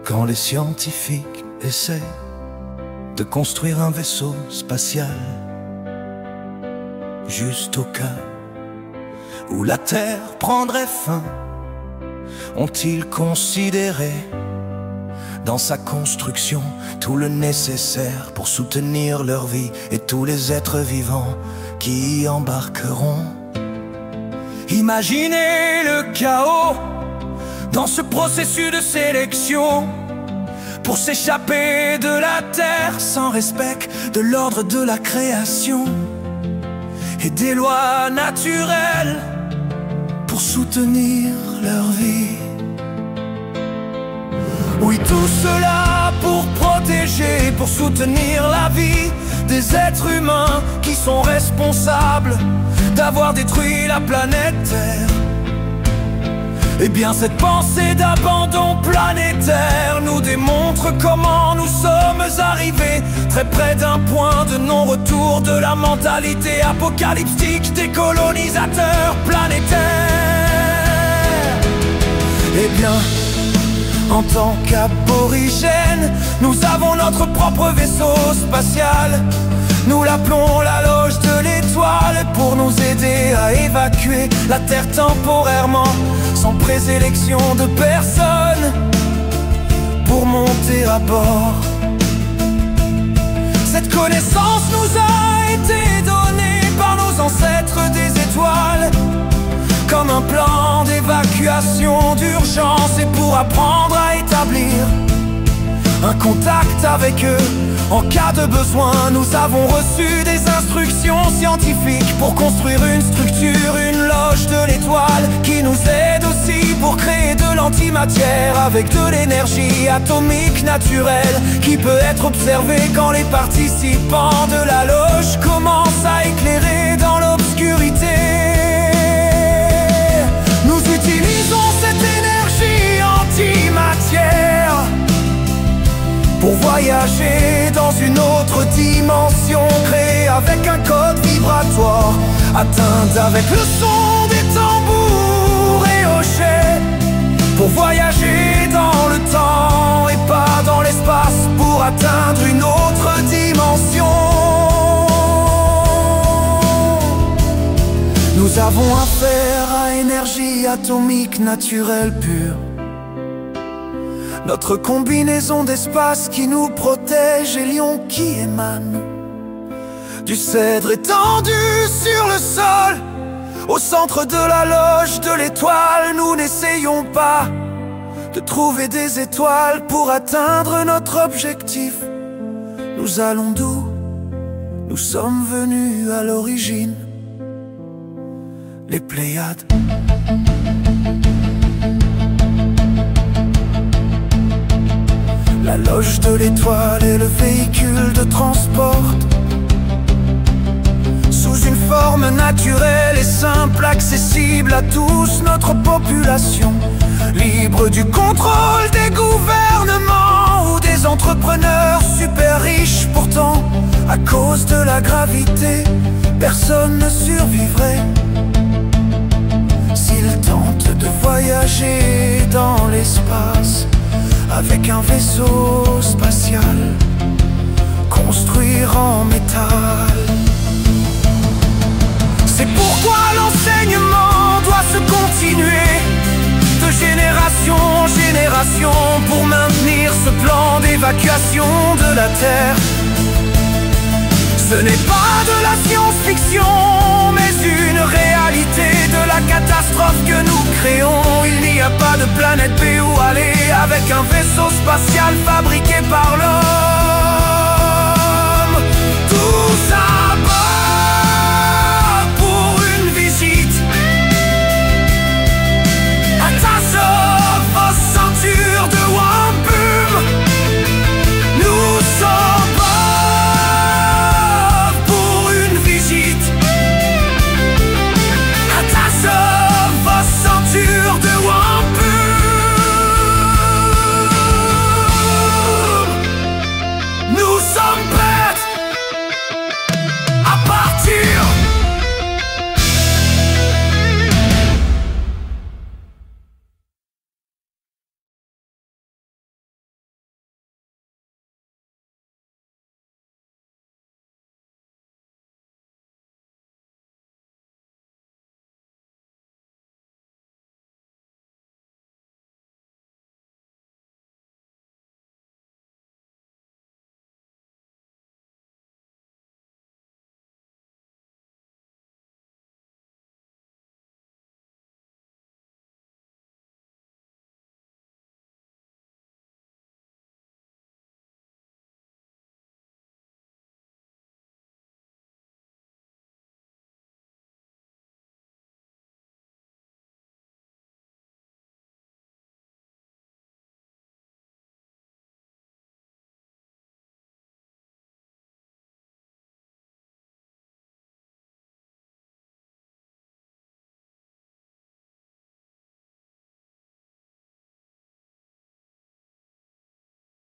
Quand les scientifiques essaient de construire un vaisseau spatial, juste au cas où la Terre prendrait fin, ont-ils considéré dans sa construction tout le nécessaire pour soutenir leur vie et tous les êtres vivants qui y embarqueront? Imaginez le chaos dans ce processus de sélection pour s'échapper de la terre sans respect de l'ordre de la création et des lois naturelles pour soutenir leur vie. Oui, tout cela pour protéger, pour soutenir la vie des êtres humains qui sont responsables d'avoir détruit la planète Terre. Eh bien, cette pensée d'abandon planétaire nous démontre comment nous sommes arrivés très près d'un point de non-retour de la mentalité apocalyptique des colonisateurs planétaires. Eh bien, en tant qu'aborigènes, nous avons notre propre vaisseau spatial. Nous l'appelons la loge de l'étoile pour nous aider à évacuer la Terre temporairement, sans présélection de personne, pour monter à bord. Cette connaissance nous a été donnée par nos ancêtres des étoiles, comme un plan d'évacuation d'urgence, et pour apprendre à établir un contact avec eux en cas de besoin. Nous avons reçu des instructions scientifiques pour construire une structure, une loge de l'étoile, qui nous aide aussi pour créer de l'antimatière avec de l'énergie atomique naturelle, qui peut être observée quand les participants de la loge commencent à éclairer dans l'obscurité. Nous utilisons cette énergie antimatière pour voyager dans une autre dimension, créée avec un code vibratoire, atteinte avec le son des tambours et hochets, pour voyager dans le temps et pas dans l'espace, pour atteindre une autre dimension. Nous avons affaire à énergie atomique naturelle pure, notre combinaison d'espace qui nous protège et lion qui émane du cèdre étendu sur le sol. Au centre de la loge de l'étoile, nous n'essayons pas de trouver des étoiles pour atteindre notre objectif. Nous allons d'où nous sommes venus à l'origine, les Pléiades. La loge de l'étoile est le véhicule de transport, sous une forme naturelle et simple, accessible à tous, notre population, libre du contrôle des gouvernements ou des entrepreneurs super riches. Pourtant, à cause de la gravité, personne ne survivrait s'il tente de voyager dans l'espace avec un vaisseau spatial construit en métal. C'est pourquoi l'enseignement doit se continuer de génération en génération pour maintenir ce plan d'évacuation de la Terre. Ce n'est pas de la science-fiction, mais une réalité de la catastrophe que nous créons. Il n'y a pas de planète B où aller avec un vaisseau spatial fabriqué par l'homme. Tout ça